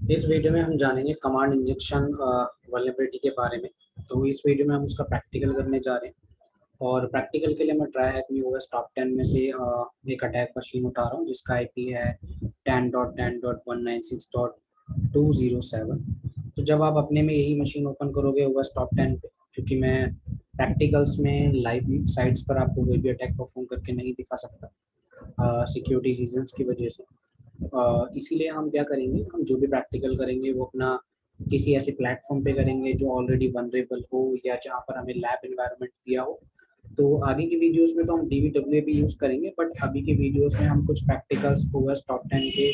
इस वीडियो में हम जानेंगे कमांड इंजेक्शन वल्नरेबिलिटी के बारे में। तो इस वीडियो में हम उसका प्रैक्टिकल करने जा रहे हैं और प्रैक्टिकल के लिए मैं ट्राई हैक में ओएस टॉप 10 में से एक अटैक मशीन उठा रहा हूँ जिसका आईपी है 10.10.196.207। तो जब आप अपने में यही मशीन ओपन करोगे ओएस टॉप 10 पे, क्योंकि मैं प्रैक्टिकल्स में लाइव साइट्स पर आपको कोई भी अटैक परफॉर्म करके नहीं दिखा सकता सिक्योरिटी रीजंस की वजह से। इसीलिए हम क्या करेंगे, हम जो भी प्रैक्टिकल करेंगे वो अपना किसी ऐसे प्लेटफॉर्म पे करेंगे जो ऑलरेडी वनरेबल हो या जहाँ पर हमें लैब इन्वायरमेंट दिया हो। तो आगे की वीडियोस में तो हम डीवीडब्ल्यू भी यूज़ करेंगे, बट अभी के वीडियोस में हम कुछ प्रैक्टिकल्स ओएस टॉप 10 के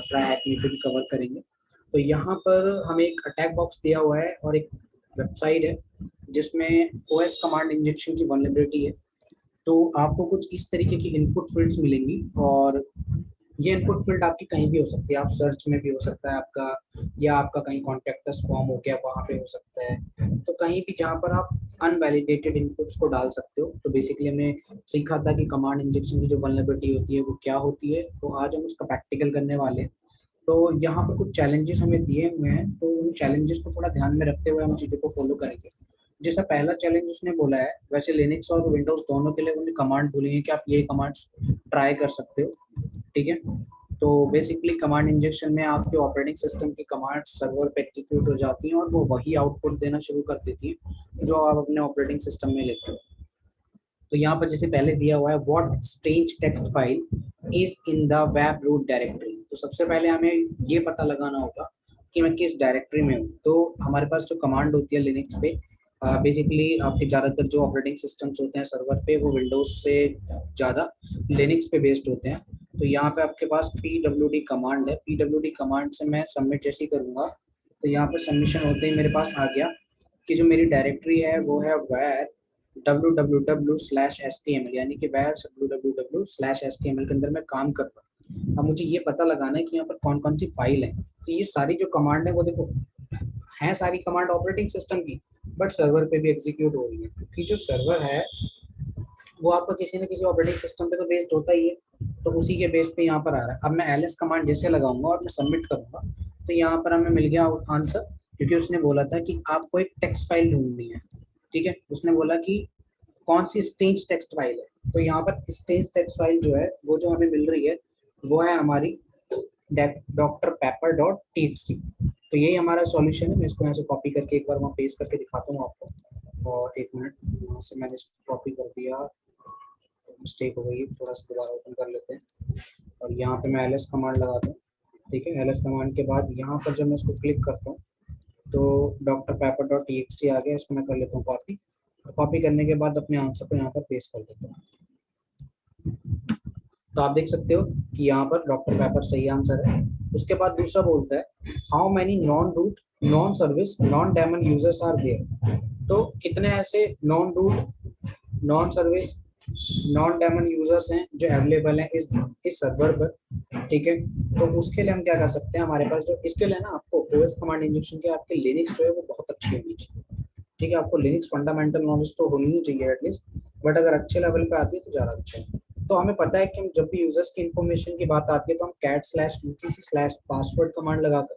ट्राई हैक में भी कवर करेंगे। तो यहाँ पर हमें एक अटैक बॉक्स दिया हुआ है और एक वेबसाइट है जिसमें ओएस कमांड इंजेक्शन की वल्नरेबिलिटी है। तो आपको कुछ इस तरीके की इनपुट फील्ड्स मिलेंगी और ये इनपुट फील्ड आपकी कहीं भी हो सकती है। आप सर्च में भी हो सकता है आपका, या आपका कहीं कॉन्टेक्टस फॉर्म हो गया वहाँ पे हो सकता है। तो कहीं भी जहाँ पर आप अनवैलिडेटेड इनपुट्स को डाल सकते हो। तो बेसिकली हमने सीखा था कि कमांड इंजेक्शन की जो वल्नरेबिलिटी होती है वो क्या होती है। तो आज हम उसका प्रैक्टिकल करने वाले हैं। तो यहाँ पर कुछ चैलेंजेस हमें दिए हुए हैं, तो उन चैलेंजेस को थोड़ा ध्यान में रखते हुए हम चीज़ों को फॉलो करेंगे। जैसा पहला चैलेंज उसने बोला है, वैसे लिनक्स और विंडोज दोनों के लिए उन्हें कमांड बोली है कि आप ये कमांड्स ट्राई कर सकते हो। ठीक है। तो बेसिकली कमांड इंजेक्शन में आपके ऑपरेटिंग सिस्टम की कमांड सर्वर पे एग्जीक्यूट हो जाती हैं और वो वही आउटपुट देना शुरू कर देती हैं जो आप अपने ऑपरेटिंग सिस्टम में लेते हो। तो यहाँ पर जैसे पहले दिया हुआ है, what strange text file is in the web root directory. तो सबसे पहले हमें ये पता लगाना होगा कि मैं किस डायरेक्टरी में हूँ। तो हमारे पास जो कमांड होती है लिनक्स पे, बेसिकली आपके ज़्यादातर जो ऑपरेटिंग सिस्टम्स होते हैं सर्वर पे वो विंडोज से ज़्यादा लिनक्स पे बेस्ड होते हैं। तो यहाँ पे आपके पास pwd कमांड है। pwd कमांड से मैं सबमिट जैसे ही करूँगा तो यहाँ पे सबमिशन होते ही मेरे पास आ गया कि जो मेरी डायरेक्टरी है वो है where www/html, यानी कि वह www/html के अंदर मैं काम कर रहा हूँ। अब मुझे ये पता लगाना है कि यहाँ पर कौन कौन सी फाइल है। तो ये सारी जो कमांड है वो देखो है सारी कमांड ऑपरेटिंग सिस्टम की, बट सर्वर पे भी एग्जीक्यूट हो रही है क्योंकि जो सर्वर है वो आपका किसी न किसी ऑपरेटिंग सिस्टम पे तो बेस्ड होता ही है। तो उसी के बेस पे यहाँ पर आ रहा है। अब मैं ls कमांड जैसे लगाऊंगा और मैं सबमिट करूंगा तो यहाँ पर हमें मिल गया आंसर, क्योंकि उसने बोला था कि आपको एक टेक्स्ट फाइल ढूंढनी है। ठीक है। उसने बोला कि कौन सी स्ट्रेंज टेक्स्ट फाइल है। तो यहाँ पर स्ट्रेंज टेक्स्ट फाइल जो है वो जो हमें मिल रही है वो है हमारी drpepper.txt। तो यही हमारा सॉल्यूशन है। मैं इसको यहाँ से कॉपी करके एक बार वहाँ पेस्ट करके दिखाता हूँ आपको। और एक मिनट, यहाँ से मैंने इसको कॉपी कर दिया, मिस्टेक हो गई, थोड़ा सा दोबारा ओपन कर लेते हैं। और यहाँ पे मैं ls कमांड लगाता हूँ। ठीक है। ls कमांड के बाद यहाँ पर जब मैं इसको क्लिक करता हूँ तो drpepper.txt आ गया। इसको मैं कर लेता हूँ कॉपी। कॉपी करने के बाद अपने आंसर को यहाँ पर पेस्ट कर देता हूँ। तो आप देख सकते हो कि यहाँ पर डॉक्टर पेपर सही आंसर है। उसके बाद दूसरा बोलता है how many non root non service non daemon users are there. तो कितने ऐसे नॉन root non service non daemon यूजर्स हैं जो अवेलेबल हैं इस सर्वर पर। ठीक है। तो उसके लिए हम क्या कर सकते हैं, हमारे पास जो इसके लिए ना आपको ओएस कमांड इंजेक्शन के आपके लिनक्स जो है वो बहुत अच्छी होनी चाहिए। ठीक है। आपको लिनक्स फंडामेंटल नॉलेज तो होनी ही चाहिए एटलीस्ट, बट अगर अच्छे लेवल पे आती है तो ज़्यादा अच्छा है। तो हमें पता है कि हम जब भी यूजर्स की इन्फॉर्मेशन की बात आती है तो हम cat/etc/password कमांड लगाकर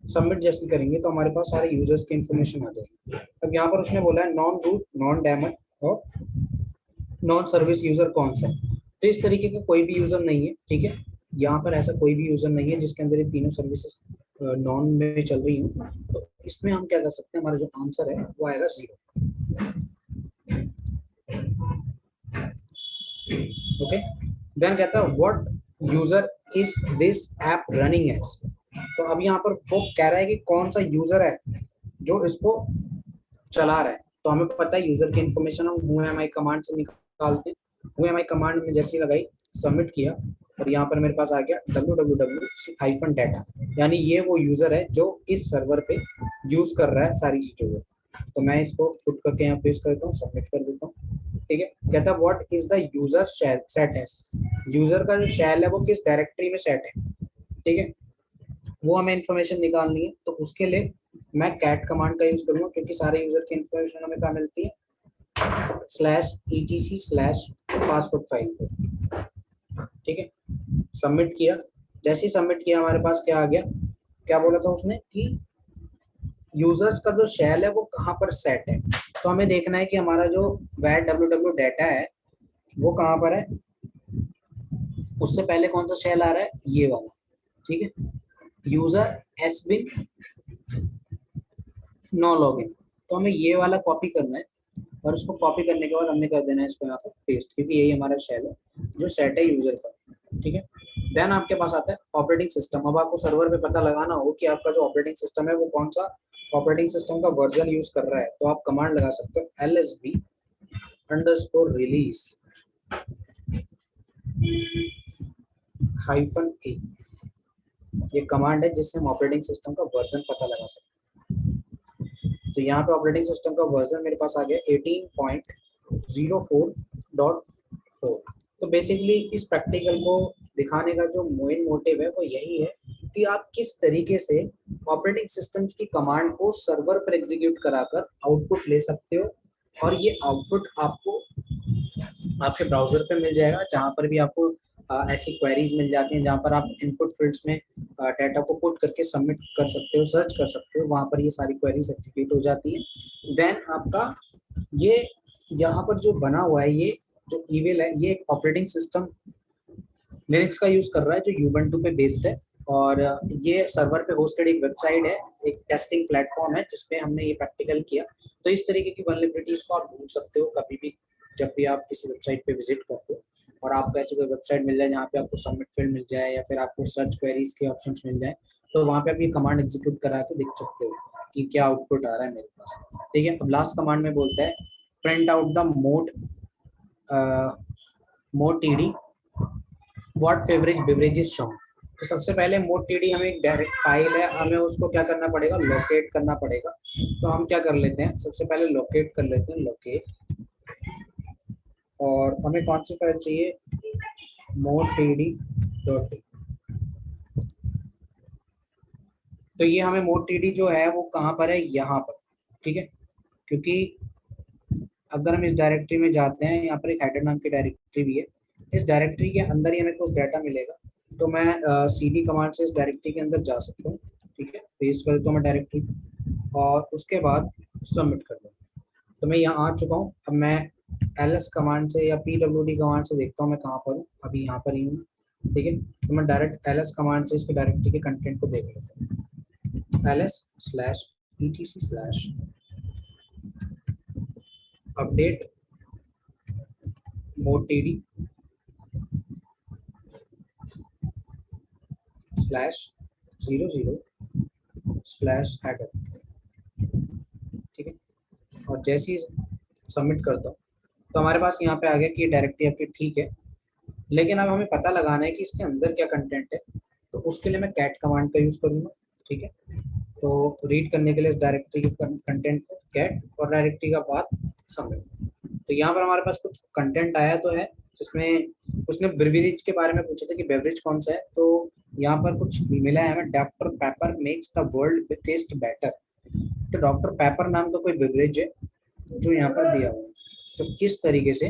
सबमिट जैसे करेंगे तो हमारे पास सारे यूजर्स की इन्फॉर्मेशन आ जाएगी। अब यहाँ पर उसने बोला है नॉन रूट नॉन डेमन और नॉन सर्विस यूजर कौन सा है। तो इस तरीके का कोई भी यूजर नहीं है। ठीक है। यहाँ पर ऐसा कोई भी यूजर नहीं है जिसके अंदर ये तीनों सर्विसेज नॉन में चल रही हूँ। तो इसमें हम क्या कर सकते हैं, हमारा जो आंसर है वो आएगा 0। ओके। देन कहता है what user is this app running as. तो अब यहाँ पर वो कह रहा है कि कौन सा यूजर है जो इसको चला रहा है। तो हमें पता है यूजर की इन्फॉर्मेशन हम whoami कमांड से निकालते हैं। whoami कमांड में जैसे लगाई, सबमिट किया और यहाँ पर मेरे पास आ गया www-data, यानी ये वो यूजर है जो इस सर्वर पे यूज कर रहा है सारी चीजों को। तो मैं इसको पुट करके यहाँ पेस्ट करता हूँ, सबमिट कर देता हूँ। ठीक है। कहता है what is the user set as. User का जो शैल है वो किस डायरेक्टरी में सेट है। ठीक है। वो हमें इन्फॉर्मेशन निकालनी है। तो उसके लिए मैं कैट कमांड का यूज करूंगा क्योंकि सारे यूजर की इन्फॉर्मेशन हमें कहाँ मिलती है, /etc/पासवर्ड फाइल पर। ठीक है। सबमिट किया। जैसे ही सबमिट किया हमारे पास क्या आ गया, क्या बोला था उसने कि यूजर्स का जो शेल है वो कहाँ पर सेट है। तो हमें देखना है कि हमारा जो वैट www डाटा है वो कहाँ पर है, उससे पहले कौन सा शेल आ रहा है, ये वाला, ठीक है, user has been no login. तो हमें ये वाला कॉपी करना है और उसको कॉपी करने के बाद हमने कर देना है इसको यहाँ पर पेस्ट, क्योंकि यही हमारा शेल है जो सेट है यूजर पर, ठीक है। देन आपके पास आता है ऑपरेटिंग सिस्टम। अब आपको सर्वर पे पता लगाना हो कि आपका जो ऑपरेटिंग सिस्टम है वो कौन सा ऑपरेटिंग सिस्टम का वर्जन यूज कर रहा है, तो आप कमांड लगा सकते हो LSB_release -a। ये कमांड है जिससे हम ऑपरेटिंग सिस्टम का वर्जन पता लगा सकते हैं। तो यहाँ पे ऑपरेटिंग सिस्टम का वर्जन मेरे पास आ गया 18.04.4। तो बेसिकली इस प्रैक्टिकल को दिखाने का जो मेन मोटिव है वो यही है कि आप किस तरीके से ऑपरेटिंग सिस्टम्स की कमांड को सर्वर पर एग्जीक्यूट कराकर आउटपुट ले सकते हो, और ये आउटपुट आपको आपके ब्राउजर पे मिल जाएगा, जहाँ पर भी आपको ऐसी क्वेरीज मिल जाती हैं जहाँ पर आप इनपुट फील्ड्स में डाटा को पुट करके सबमिट कर सकते हो, सर्च कर सकते हो, वहाँ पर ये सारी क्वेरीज एग्जीक्यूट हो जाती है। देन आपका ये यहाँ पर जो बना हुआ है, ये जो ईमेल है, ये एक ऑपरेटिंग सिस्टम लिनक्स का यूज कर रहा है जो यूबंटू पे बेस्ड है, और ये सर्वर पे होस्टेड एक वेबसाइट है, एक टेस्टिंग प्लेटफॉर्म है जिसपे हमने ये प्रैक्टिकल किया। तो इस तरीके की वल्नरेबिलिटीज को आप ढूंढ सकते हो कभी भी जब भी आप किसी वेबसाइट पे विजिट करते हो, और आपको ऐसी कोई वेबसाइट मिल जाए जहाँ पे आपको सबमिट फील्ड मिल जाए या फिर आपको सर्च क्वेरीज के ऑप्शंस मिल जाए, तो वहाँ पे आप ये कमांड एग्जीक्यूट करा के देख सकते हो कि क्या आउटपुट आ रहा है मेरे पास, ठीक है। अब लास्ट कमांड में बोलता है print out the mode TD what favourite beverages show. तो सबसे पहले मोड टीडी हमें एक डायरेक्ट फाइल है, हमें उसको क्या करना पड़ेगा, लोकेट करना पड़ेगा। तो हम क्या कर लेते हैं, सबसे पहले लोकेट कर लेते हैं, लोकेट, और हमें कौन सी फाइल चाहिए, मोड टीडी डॉट। तो ये हमें मोड टीडी जो है वो कहाँ पर है, यहाँ पर, ठीक है। क्योंकि अगर हम इस डायरेक्टरी में जाते हैं, यहाँ पर एक हेडर नाम की डायरेक्टरी भी है, इस डायरेक्टरी के अंदर ही हमें कुछ डाटा मिलेगा। तो मैं सीडी कमांड से इस डायरेक्टरी के अंदर जा सकता हूँ, ठीक है, पेस्ट कर देता हूँ मैं डायरेक्टरी और उसके बाद सबमिट कर दूँ। तो मैं यहाँ आ चुका हूँ। अब मैं ls कमांड से या pwd कमांड से देखता हूँ मैं कहाँ पर हूँ, अभी यहाँ पर ही हूँ, ठीक है। तो मैं डायरेक्ट ls कमांड से इसके डायरेक्टरी के कंटेंट को देख लेता हूँ, ls/etc/update मोड टीडी /00/header, ठीक है। और जैसे ही सबमिट करता हूँ तो हमारे पास यहाँ पे आ गया कि ये डायरेक्टरी आपकी ठीक है, लेकिन अब हमें पता लगाना है कि इसके अंदर क्या कंटेंट है। तो उसके लिए मैं कैट कमांड का यूज करूँगा, ठीक है। तो रीड करने के लिए इस डायरेक्टरी के कंटेंट को कैट और डायरेक्टरी का पाथ सबमिट। तो यहाँ पर हमारे पास कुछ कंटेंट आया तो है, जिसमें उसने बेवरेज के बारे में पूछा था कि बेवरेज कौन सा है, तो यहाँ पर कुछ मिला है हमें, doctor Pepper makes the world taste better. तो डॉक्टर पेपर नाम का कोई बेवरेज है जो यहाँ पर दिया हुआ है। तो किस तरीके से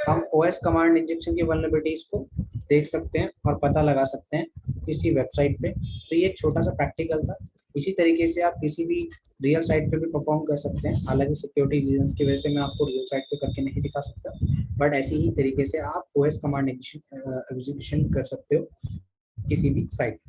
हम ओएस कमांड इंजेक्शन की वल्नरेबिलिटीज को देख सकते हैं और पता लगा सकते हैं किसी वेबसाइट पे। तो ये एक छोटा सा प्रैक्टिकल था। इसी तरीके से आप किसी भी रियल साइट पे भी परफॉर्म कर सकते हैं। हालांकि सिक्योरिटी रीजंस की वजह से मैं आपको रियल साइट पे करके नहीं दिखा सकता, बट ऐसे ही तरीके से आप ओएस कमांड एग्जीक्यूशन कर सकते हो किसी भी साइट।